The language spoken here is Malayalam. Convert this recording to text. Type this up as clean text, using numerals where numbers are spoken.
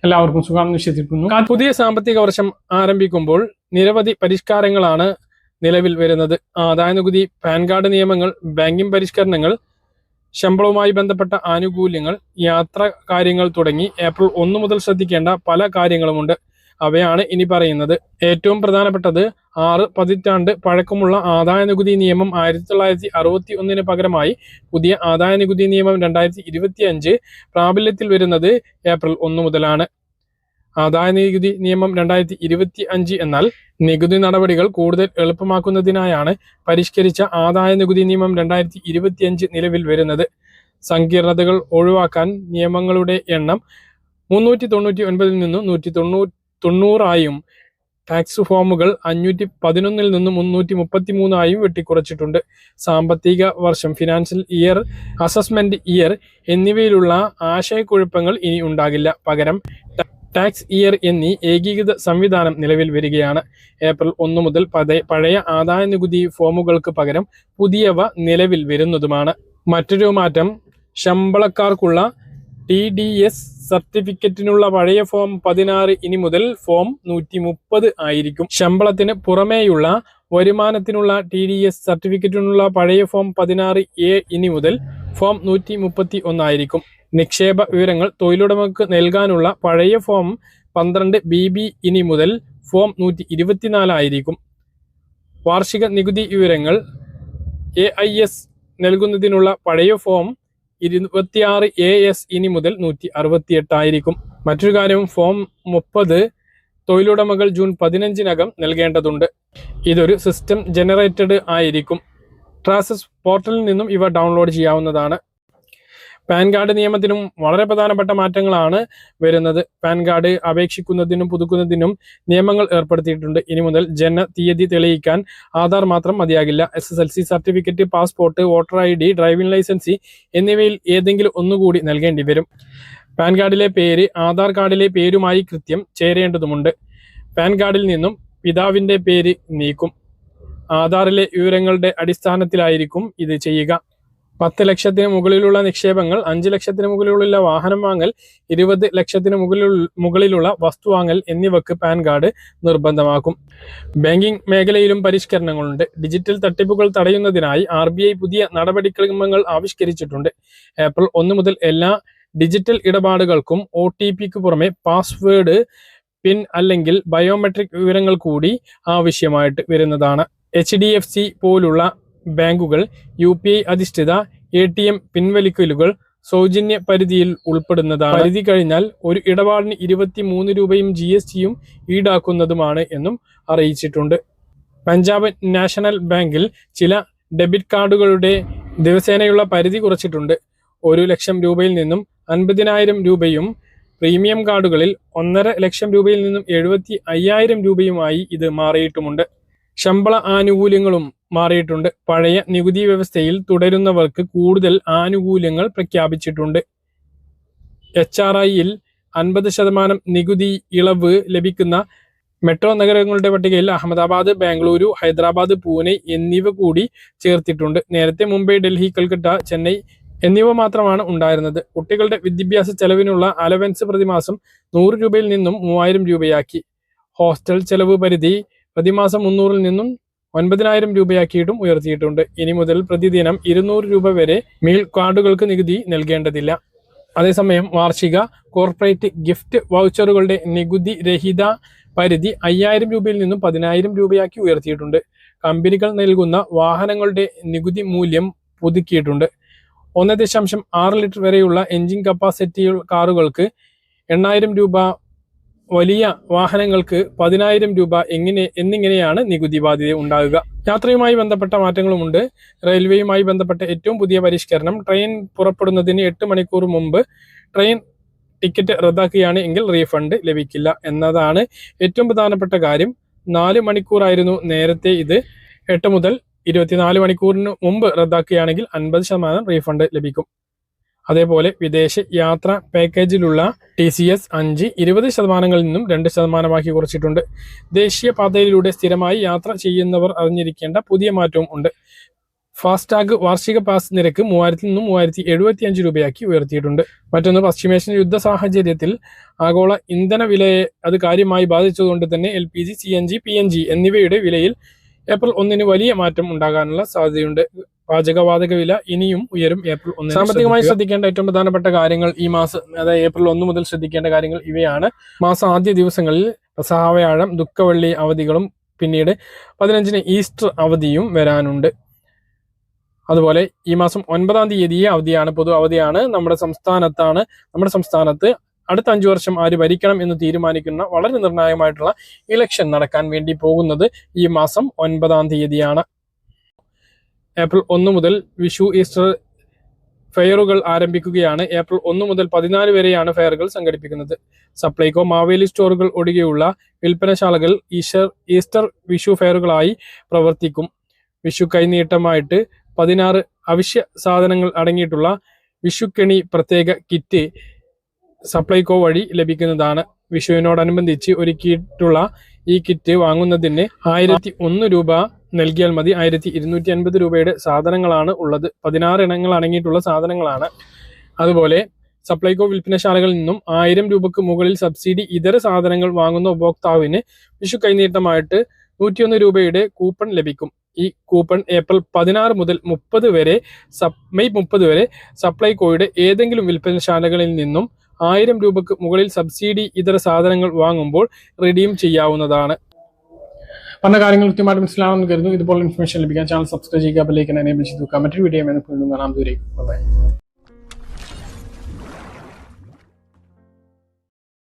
എല്ലാവർക്കും സുഖം വിശ്വസിക്കുന്നു. പുതിയ സാമ്പത്തിക വർഷം ആരംഭിക്കുമ്പോൾ നിരവധി പരിഷ്കാരങ്ങളാണ് നിലവിൽ വരുന്നത്. ആദായനികുതി, പാൻ കാർഡ് നിയമങ്ങൾ, ബാങ്കിംഗ് പരിഷ്കരണങ്ങൾ, ശമ്പളവുമായി ബന്ധപ്പെട്ട ആനുകൂല്യങ്ങൾ, യാത്രാ കാര്യങ്ങൾ തുടങ്ങി ഏപ്രിൽ 1 മുതൽ ശ്രദ്ധിക്കേണ്ട പല കാര്യങ്ങളുമുണ്ട്. അവയാണ് ഇനി പറയുന്നത്. ഏറ്റവും പ്രധാനപ്പെട്ടത് 6 പതിറ്റാണ്ട് പഴക്കമുള്ള ആദായനികുതി നിയമം 1961 പകരമായി പുതിയ ആദായനികുതി നിയമം 2025 പ്രാബല്യത്തിൽ വരുന്നത് ഏപ്രിൽ 1 മുതലാണ്. ആദായനികുതി നിയമം 2025 എന്നാൽ നികുതി നടപടികൾ കൂടുതൽ എളുപ്പമാക്കുന്നതിനായാണ് പരിഷ്കരിച്ച ആദായനികുതി നിയമം 2025 നിലവിൽ വരുന്നത്. സങ്കീർണതകൾ ഒഴിവാക്കാൻ നിയമങ്ങളുടെ എണ്ണം 399 നിന്നും 190 ടാക്സ് ഫോമുകൾ 511 നിന്നും 333 വെട്ടിക്കുറച്ചിട്ടുണ്ട്. സാമ്പത്തിക വർഷം, ഫിനാൻഷ്യൽ ഇയർ, അസസ്മെന്റ് ഇയർ എന്നിവയിലുള്ള ആശയക്കുഴപ്പങ്ങൾ ഇനി ഉണ്ടാകില്ല. പകരം ടാക്സ് ഇയർ എന്നീ ഏകീകൃത സംവിധാനം നിലവിൽ വരികയാണ്. ഏപ്രിൽ 1 മുതൽ പഴയ ആദായനികുതി ഫോമുകൾക്ക് പകരം പുതിയവ നിലവിൽ വരുന്നതുമാണ്. മറ്റൊരു മാറ്റം, ശമ്പളക്കാർക്കുള്ള TDS സർട്ടിഫിക്കറ്റിനുള്ള പഴയ ഫോം 16 ഇനി മുതൽ ഫോം 130 ആയിരിക്കും. ശമ്പളത്തിന് പുറമേയുള്ള വരുമാനത്തിനുള്ള TDS സർട്ടിഫിക്കറ്റിനുള്ള പഴയ ഫോം 16A ഇനി മുതൽ ഫോം 131 ആയിരിക്കും. നിക്ഷേപ വിവരങ്ങൾ തൊഴിലുടമക്ക് നൽകാനുള്ള പഴയ ഫോം 12BB ഇനി മുതൽ ഫോം 124 ആയിരിക്കും. വാർഷിക നികുതി വിവരങ്ങൾ AIS നൽകുന്നതിനുള്ള പഴയ ഫോം 26AS ഇനി മുതൽ 168 ആയിരിക്കും. മറ്റൊരു കാര്യം, ഫോം 30 തൊഴിലുടമകൾ ജൂൺ 15 നൽകേണ്ടതുണ്ട്. ഇതൊരു സിസ്റ്റം ജനറേറ്റഡ് ആയിരിക്കും. ട്രാസസ് പോർട്ടലിൽ നിന്നും ഇവ ഡൗൺലോഡ് ചെയ്യാവുന്നതാണ്. പാൻ കാർഡ് നിയമത്തിനും വളരെ പ്രധാനപ്പെട്ട മാറ്റങ്ങളാണ് വരുന്നത്. പാൻ കാർഡ് അപേക്ഷിക്കുന്നതിനും പുതുക്കുന്നതിനും നിയമങ്ങൾ ഏർപ്പെടുത്തിയിട്ടുണ്ട്. ഇനി മുതൽ ജനന തീയതി തെളിയിക്കാൻ ആധാർ മാത്രം മതിയാകില്ല. SSLC certificate, passport, voter ID, driving licence എന്നിവയിൽ ഏതെങ്കിലും ഒന്നുകൂടി നൽകേണ്ടി വരും. പാൻ കാർഡിലെ പേര് ആധാർ കാർഡിലെ പേരുമായി കൃത്യം ചേരേണ്ടതുണ്ട്. പാൻ കാർഡിൽ നിന്നും പിതാവിൻ്റെ പേര് നീക്കും. ആധാറിലെ വിവരങ്ങളുടെ അടിസ്ഥാനത്തിലായിരിക്കും ഇത് ചെയ്യുക. 10 ലക്ഷത്തിന് മുകളിലുള്ള നിക്ഷേപങ്ങൾ, 5 ലക്ഷത്തിന് മുകളിലുള്ള വാഹനം വാങ്ങൽ, 20 ലക്ഷത്തിന് മുകളിലുള്ള വസ്തു വാങ്ങൽ എന്നിവക്ക് പാൻ കാർഡ് നിർബന്ധമാക്കും. ബാങ്കിംഗ് മേഖലയിലും പരിഷ്കരണങ്ങളുണ്ട്. ഡിജിറ്റൽ തട്ടിപ്പുകൾ തടയുന്നതിനായി RBI പുതിയ നടപടിക്രമങ്ങൾ ആവിഷ്കരിച്ചിട്ടുണ്ട്. ഏപ്രിൽ 1 മുതൽ എല്ലാ ഡിജിറ്റൽ ഇടപാടുകൾക്കും OTPക്ക് പുറമെ പാസ്വേഡ്, പിൻ അല്ലെങ്കിൽ ബയോമെട്രിക് വിവരങ്ങൾ കൂടി ആവശ്യമായിട്ട് വരുന്നതാണ്. HDFC പോലുള്ള ബാങ്കുകൾ UPI അധിഷ്ഠിത ATM പിൻവലിക്കലുകൾ സൗജന്യ പരിധിയിൽ ഉൾപ്പെടുന്നതാണ്. പരിധി കഴിഞ്ഞാൽ ഒരു ഇടപാടിന് 23 രൂപയും GSTയും ഈടാക്കുന്നതുമാണ് എന്നും അറിയിച്ചിട്ടുണ്ട്. പഞ്ചാബ് നാഷണൽ ബാങ്കിൽ ചില ഡെബിറ്റ് കാർഡുകളുടെ ദിവസേനയുള്ള പരിധി കുറച്ചിട്ടുണ്ട്. 1 ലക്ഷം രൂപയിൽ നിന്നും 50,000 രൂപയും, പ്രീമിയം കാർഡുകളിൽ 1.5 ലക്ഷം രൂപയിൽ നിന്നും 75,000 രൂപയുമായി ഇത് മാറിയിട്ടുമുണ്ട്. ശമ്പള ആനുകൂല്യങ്ങളും മാറിയിട്ടുണ്ട്. പഴയ നികുതി വ്യവസ്ഥയിൽ തുടരുന്നവർക്ക് കൂടുതൽ ആനുകൂല്യങ്ങൾ പ്രഖ്യാപിച്ചിട്ടുണ്ട്. HRIയിൽ 50% നികുതി ഇളവ് ലഭിക്കുന്ന മെട്രോ നഗരങ്ങളുടെ പട്ടികയിൽ അഹമ്മദാബാദ്, ബാംഗ്ലൂരു, ഹൈദരാബാദ്, പൂനെ എന്നിവ കൂടി ചേർത്തിട്ടുണ്ട്. നേരത്തെ മുംബൈ, ഡൽഹി, കൽക്കട്ട, ചെന്നൈ എന്നിവ മാത്രമാണ് ഉണ്ടായിരുന്നത്. കുട്ടികളുടെ വിദ്യാഭ്യാസ ചെലവിനുള്ള അലവൻസ് പ്രതിമാസം 100 രൂപയിൽ നിന്നും 3000 രൂപയാക്കി. ഹോസ്റ്റൽ ചെലവ് പരിധി പ്രതിമാസം 300 നിന്നും 9,000 രൂപയാക്കിയിട്ടും ഉയർത്തിയിട്ടുണ്ട്. ഇനി മുതൽ പ്രതിദിനം 200 രൂപ വരെ മീൽ കാർഡുകൾക്ക് നികുതി നൽകേണ്ടതില്ല. അതേസമയം വാർഷിക കോർപ്പറേറ്റ് ഗിഫ്റ്റ് വൗച്ചറുകളുടെ നികുതി രഹിത പരിധി 5,000 രൂപയിൽ നിന്നും 10,000 രൂപയാക്കി ഉയർത്തിയിട്ടുണ്ട്. കമ്പനികൾ നൽകുന്ന വാഹനങ്ങളുടെ നികുതി മൂല്യം പുതുക്കിയിട്ടുണ്ട്. 1.6 ലിറ്റർ വരെയുള്ള എഞ്ചിൻ കപ്പാസിറ്റി കാറുകൾക്ക് 8,000 രൂപ, വലിയ വാഹനങ്ങൾക്ക് 10,000 രൂപ എന്നിങ്ങനെയാണ് നികുതി ബാധ്യത ഉണ്ടാകുക. യാത്രയുമായി ബന്ധപ്പെട്ട മാറ്റങ്ങളുമുണ്ട്. റെയിൽവേയുമായി ബന്ധപ്പെട്ട ഏറ്റവും പുതിയ പരിഷ്കരണം, ട്രെയിൻ പുറപ്പെടുന്നതിന് 8 മണിക്കൂർ മുമ്പ് ട്രെയിൻ ടിക്കറ്റ് റദ്ദാക്കുകയാണ് എങ്കിൽ റീഫണ്ട് ലഭിക്കില്ല എന്നതാണ് ഏറ്റവും പ്രധാനപ്പെട്ട കാര്യം. 4 മണിക്കൂറായിരുന്നു നേരത്തെ, ഇത് 8 മുതൽ 24 മണിക്കൂറിന് മുമ്പ് റദ്ദാക്കുകയാണെങ്കിൽ 50% റീഫണ്ട് ലഭിക്കും. അതേപോലെ വിദേശ യാത്ര പാക്കേജിലുള്ള TCS 5 20% നിന്നും 2% കുറച്ചിട്ടുണ്ട്. ദേശീയ പാതയിലൂടെ സ്ഥിരമായി യാത്ര ചെയ്യുന്നവർ അറിഞ്ഞിരിക്കേണ്ട പുതിയ മാറ്റവും ഉണ്ട്. ഫാസ്ടാഗ് വാർഷിക പാസ് നിരക്ക് 3000 നിന്നും 3075 രൂപയാക്കി ഉയർത്തിയിട്ടുണ്ട്. മറ്റൊന്ന്, പശ്ചിമേഷ്യൻ യുദ്ധ സാഹചര്യത്തിൽ ആഗോള ഇന്ധന വിലയെ അത് കാര്യമായി ബാധിച്ചതുകൊണ്ട് തന്നെ LPG, CNG, PNG എന്നിവയുടെ വിലയിൽ ഏപ്രിൽ 1 വലിയ മാറ്റം ഉണ്ടാകാനുള്ള സാധ്യതയുണ്ട്. പാചകവാതക വില ഇനിയും ഉയരും ഏപ്രിൽ 1. സാമ്പത്തികമായി ശ്രദ്ധിക്കേണ്ട ഏറ്റവും പ്രധാനപ്പെട്ട കാര്യങ്ങൾ ഈ മാസം, അതായത് ഏപ്രിൽ 1 മുതൽ ശ്രദ്ധിക്കേണ്ട കാര്യങ്ങൾ ഇവയാണ്. മാസം ആദ്യ ദിവസങ്ങളിൽ പെസഹാവ്യാഴം, ദുഃഖവെള്ളി അവധികളും പിന്നീട് 15-ന് ഈസ്റ്റർ അവധിയും വരാനുണ്ട്. അതുപോലെ ഈ മാസം 9-ാം തീയതി അവധിയാണ്, പൊതു അവധിയാണ്. നമ്മുടെ സംസ്ഥാനത്ത് അടുത്ത 5 വർഷം ആര് ഭരിക്കണം എന്ന് തീരുമാനിക്കുന്ന വളരെ നിർണായകമായിട്ടുള്ള ഇലക്ഷൻ നടക്കാൻ വേണ്ടി പോകുന്നത് ഈ മാസം 9-ാം തീയതിയാണ്. ഏപ്രിൽ 1 മുതൽ വിഷു, ഈസ്റ്റർ ഫെയറുകൾ ആരംഭിക്കുകയാണ്. ഏപ്രിൽ 1 മുതൽ 14 വരെയാണ് ഫെയറുകൾ സംഘടിപ്പിക്കുന്നത്. സപ്ലൈകോ, മാവേലി സ്റ്റോറുകൾ ഒഴികെയുള്ള വിൽപ്പനശാലകൾ ഈസ്റ്റർ വിഷു ഫെയറുകളായി പ്രവർത്തിക്കും. വിഷു കൈനീട്ടമായിട്ട് 16 അവശ്യ സാധനങ്ങൾ അടങ്ങിയിട്ടുള്ള വിഷുക്കണി പ്രത്യേക കിറ്റ് സപ്ലൈകോ വഴി ലഭിക്കുന്നതാണ്. വിഷുവിനോടനുബന്ധിച്ച് ഒരുക്കിയിട്ടുള്ള ഈ കിറ്റ് വാങ്ങുന്നതിന് 1001 രൂപ നൽകിയാൽ മതി. 1250 രൂപയുടെ സാധനങ്ങളാണ് ഉള്ളത്. 16 ഇനങ്ങൾ അടങ്ങിയിട്ടുള്ള സാധനങ്ങളാണ്. അതുപോലെ സപ്ലൈകോ വിൽപ്പനശാലകളിൽ നിന്നും 1000 രൂപക്ക് മുകളിൽ സബ്സിഡി ഇതര സാധനങ്ങൾ വാങ്ങുന്ന ഉപഭോക്താവിന് വിഷു കൈനീട്ടമായിട്ട് 101 രൂപയുടെ കൂപ്പൺ ലഭിക്കും. ഈ കൂപ്പൺ ഏപ്രിൽ 16 മുതൽ മെയ് 30 വരെ സപ്ലൈകോയുടെ ഏതെങ്കിലും വിൽപ്പനശാലകളിൽ നിന്നും 1000 രൂപക്ക് മുകളിൽ സബ്സിഡി ഇതര സാധനങ്ങൾ വാങ്ങുമ്പോൾ റിഡീം ചെയ്യാവുന്നതാണ്. പറഞ്ഞ കാര്യങ്ങൾ കൃത്യമായിട്ട് മനസ്സിലാവുമെന്ന് കരുതുന്നു. ഇതുപോലെ ഇൻഫർമേഷൻ ലഭിക്കാൻ ചാനൽ സബ്സ്ക്രൈബ് ചെയ്യുക, ബെൽ ഐക്കൺ എനേബിൾ ചെയ്ത് വെക്കുക. മറ്റൊരു വീഡിയോ വീണ്ടും കാണാം. ദൂരേക്ക് ബൈ.